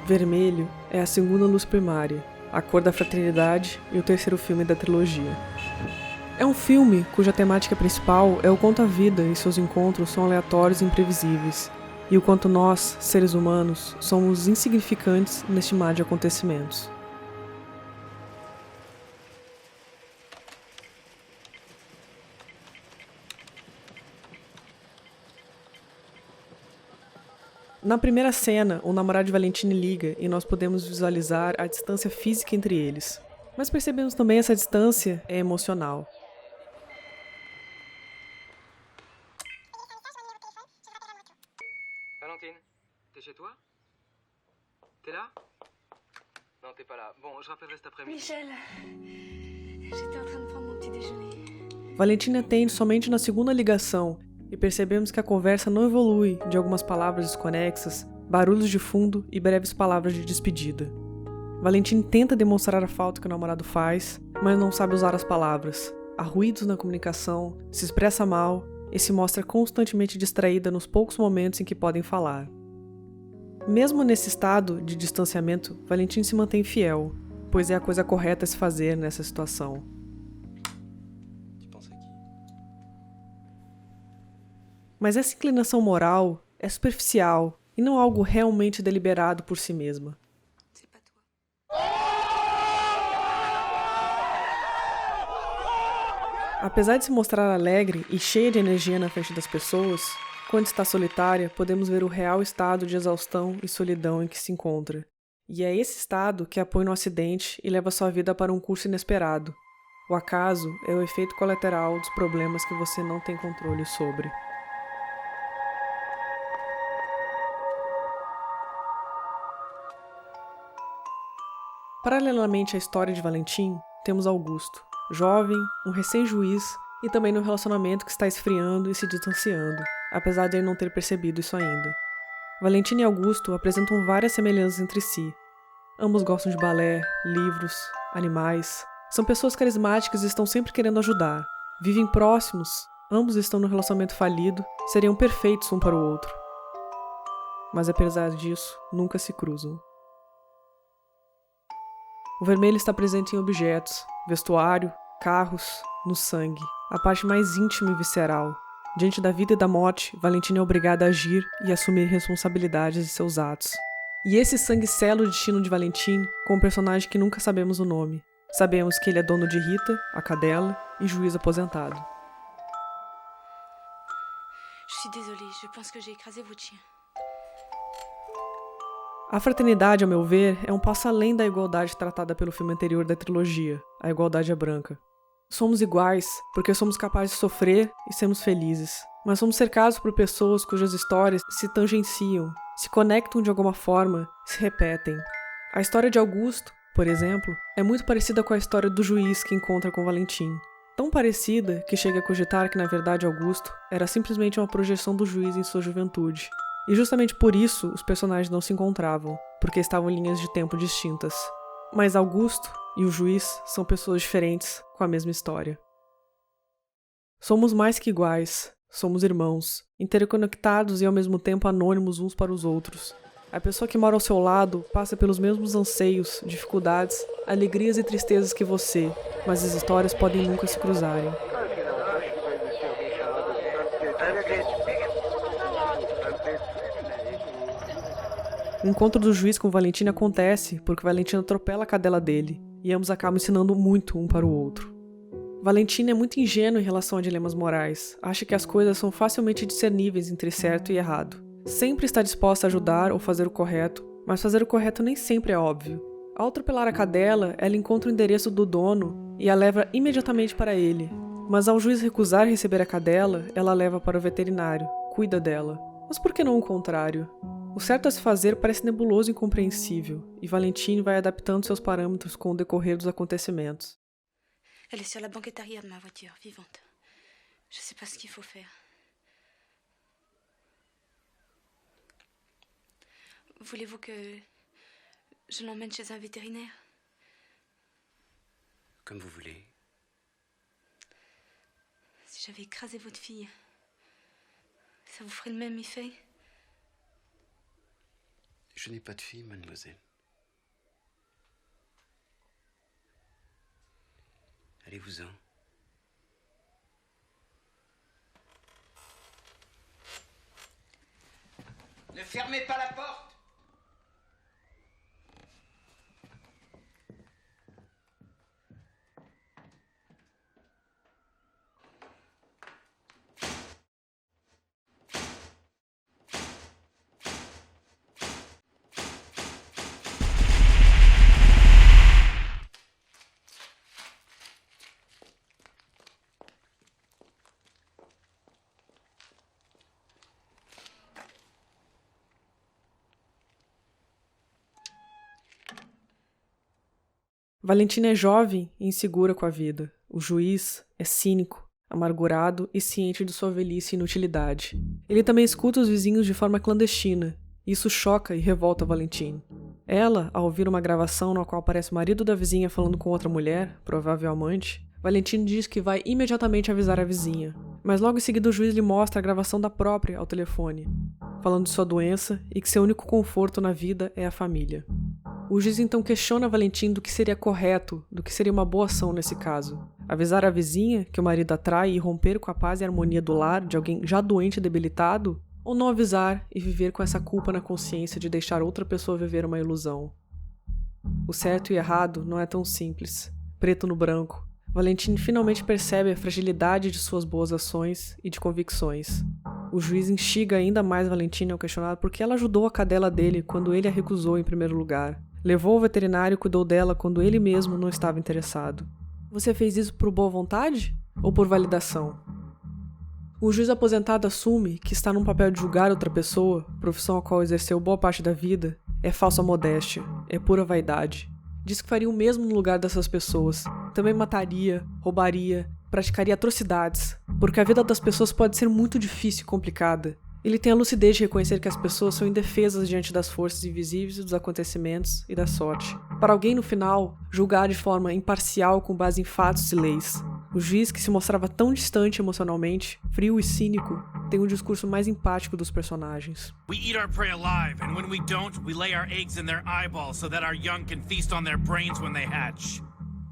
Vermelho é a segunda luz primária, a cor da fraternidade e o terceiro filme da trilogia. É um filme cuja temática principal é o quanto a vida e seus encontros são aleatórios e imprevisíveis, e o quanto nós, seres humanos, somos insignificantes neste mar de acontecimentos. Na primeira cena, o namorado de Valentine liga e nós podemos visualizar a distância física entre eles. Mas percebemos também essa distância é emocional. Valentine, t'es chez toi? T'es là? Non, t'es pas là. Bon, je rappellerai cet après-midi. Michel, j'étais en train de prendre mon petit déjeuner. Valentine atende somente na segunda ligação e percebemos que a conversa não evolui de algumas palavras desconexas, barulhos de fundo e breves palavras de despedida. Valentine tenta demonstrar a falta que o namorado faz, mas não sabe usar as palavras. Há ruídos na comunicação, se expressa mal e se mostra constantemente distraída nos poucos momentos em que podem falar. Mesmo nesse estado de distanciamento, Valentine se mantém fiel, pois é a coisa correta a se fazer nessa situação. Mas essa inclinação moral é superficial e não algo realmente deliberado por si mesma. Apesar de se mostrar alegre e cheia de energia na frente das pessoas, quando está solitária, podemos ver o real estado de exaustão e solidão em que se encontra. E é esse estado que a põe no acidente e leva sua vida para um curso inesperado. O acaso é o efeito colateral dos problemas que você não tem controle sobre. Paralelamente à história de Valentim, temos Augusto, jovem, um recém-juiz e também no relacionamento que está esfriando e se distanciando, apesar de ele não ter percebido isso ainda. Valentim e Augusto apresentam várias semelhanças entre si. Ambos gostam de balé, livros, animais. São pessoas carismáticas e estão sempre querendo ajudar. Vivem próximos, ambos estão no relacionamento falido, seriam perfeitos um para o outro. Mas apesar disso, nunca se cruzam. O vermelho está presente em objetos, vestuário, carros, no sangue, a parte mais íntima e visceral. Diante da vida e da morte, Valentine é obrigada a agir e assumir responsabilidades de seus atos. E esse sangue sela o destino de Valentine com um personagem que nunca sabemos o nome. Sabemos que ele é dono de Rita, a cadela, e juiz aposentado. Je suis désolée, je pense que j'ai écrasé votre chien. A fraternidade, ao meu ver, é um passo além da igualdade tratada pelo filme anterior da trilogia, A Igualdade é Branca. Somos iguais porque somos capazes de sofrer e sermos felizes, mas somos cercados por pessoas cujas histórias se tangenciam, se conectam de alguma forma, se repetem. A história de Augusto, por exemplo, é muito parecida com a história do juiz que encontra com Valentim. Tão parecida que chega a cogitar que, na verdade, Augusto era simplesmente uma projeção do juiz em sua juventude. E justamente por isso os personagens não se encontravam, porque estavam em linhas de tempo distintas. Mas Augusto e o juiz são pessoas diferentes com a mesma história. Somos mais que iguais, somos irmãos, interconectados e ao mesmo tempo anônimos uns para os outros. A pessoa que mora ao seu lado passa pelos mesmos anseios, dificuldades, alegrias e tristezas que você, mas as histórias podem nunca se cruzarem. O encontro do juiz com Valentine acontece porque Valentine atropela a cadela dele, e ambos acabam ensinando muito um para o outro. Valentine é muito ingênuo em relação a dilemas morais, acha que as coisas são facilmente discerníveis entre certo e errado. Sempre está disposta a ajudar ou fazer o correto, mas fazer o correto nem sempre é óbvio. Ao atropelar a cadela, ela encontra o endereço do dono e a leva imediatamente para ele. Mas ao juiz recusar receber a cadela, ela a leva para o veterinário, cuida dela. Mas por que não o contrário? O certo a se fazer parece nebuloso e incompreensível, e Valentine vai adaptando seus parâmetros com o decorrer dos acontecimentos. Elle est sur la banquette arrière de ma voiture, vivante. Je sais pas ce qu'il faut faire. Voulez-vous que je l'emmène chez un vétérinaire? Comme vous voulez. Si j'avais écrasé votre fille, ça vous ferait le même effet? Je Je n'ai pas de fille, mademoiselle. Allez-vous-en. Ne fermez pas la porte! Valentina é jovem e insegura com a vida. O juiz é cínico, amargurado e ciente de sua velhice e inutilidade. Ele também escuta os vizinhos de forma clandestina. Isso choca e revolta Valentine. Ela, ao ouvir uma gravação na qual aparece o marido da vizinha falando com outra mulher, provável amante, Valentine diz que vai imediatamente avisar a vizinha. Mas logo em seguida o juiz lhe mostra a gravação da própria ao telefone, falando de sua doença e que seu único conforto na vida é a família. O juiz então questiona Valentine do que seria correto, do que seria uma boa ação nesse caso. Avisar a vizinha que o marido a trai e romper com a paz e a harmonia do lar de alguém já doente e debilitado? Ou não avisar e viver com essa culpa na consciência de deixar outra pessoa viver uma ilusão? O certo e errado não é tão simples. Preto no branco. Valentine finalmente percebe a fragilidade de suas boas ações e de convicções. O juiz instiga ainda mais Valentine ao questionar por que ela ajudou a cadela dele quando ele a recusou em primeiro lugar. Levou ao veterinário e cuidou dela quando ele mesmo não estava interessado. Você fez isso por boa vontade ou por validação? O juiz aposentado assume que está num papel de julgar outra pessoa, profissão a qual exerceu boa parte da vida, é falsa modéstia, é pura vaidade. Diz que faria o mesmo no lugar dessas pessoas. Também mataria, roubaria, praticaria atrocidades, porque a vida das pessoas pode ser muito difícil e complicada. Ele tem a lucidez de reconhecer que as pessoas são indefesas diante das forças invisíveis dos acontecimentos e da sorte. Para alguém, no final, julgar de forma imparcial com base em fatos e leis. O juiz, que se mostrava tão distante emocionalmente, frio e cínico, tem um discurso mais empático dos personagens. We eat our prey alive, and when we don't, we lay our eggs in their eyeballs so that our young can feast on their brains when they hatch.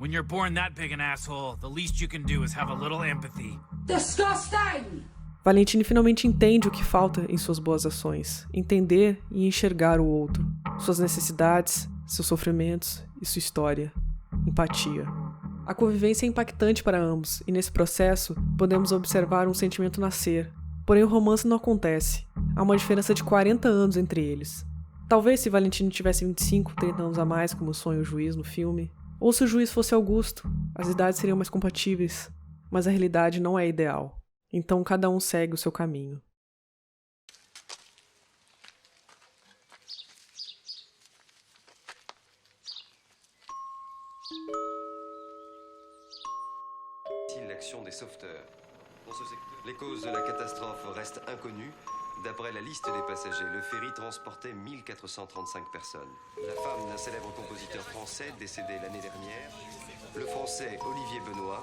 When you're born that big an asshole, the least you can do is have a little empathy. Disgusting! Valentine finalmente entende o que falta em suas boas ações, entender e enxergar o outro, suas necessidades, seus sofrimentos e sua história. Empatia. A convivência é impactante para ambos, e nesse processo podemos observar um sentimento nascer. Porém o romance não acontece. Há uma diferença de 40 anos entre eles. Talvez se Valentine tivesse 25, 30 anos a mais, como sonha o juiz no filme, ou se o juiz fosse Augusto, as idades seriam mais compatíveis, mas a realidade não é ideal. Então cada um segue o seu caminho. L'action des sauveteurs. Dans ce secteur, les causes de la catastrophe restent inconnues. D'après la liste des passagers, le ferry transportait 1435 personnes. La femme d'un célèbre compositeur français décédé l'année dernière, le français Olivier Benoît.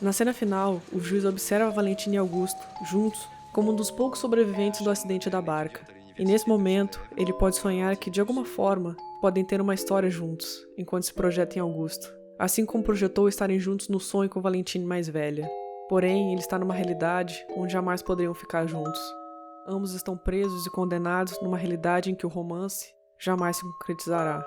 Na cena final, o juiz observa Valentine e Augusto, juntos, como um dos poucos sobreviventes do acidente da barca. E nesse momento, ele pode sonhar que, de alguma forma, podem ter uma história juntos, enquanto se projetam em Augusto. Assim como projetou estarem juntos no sonho com Valentine mais velha. Porém, ele está numa realidade onde jamais poderiam ficar juntos. Ambos estão presos e condenados numa realidade em que o romance jamais se concretizará.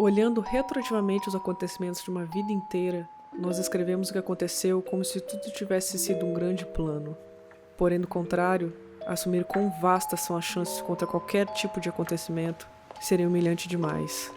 Olhando retroativamente os acontecimentos de uma vida inteira, nós escrevemos o que aconteceu como se tudo tivesse sido um grande plano. Porém, do contrário, assumir quão vastas são as chances contra qualquer tipo de acontecimento seria humilhante demais.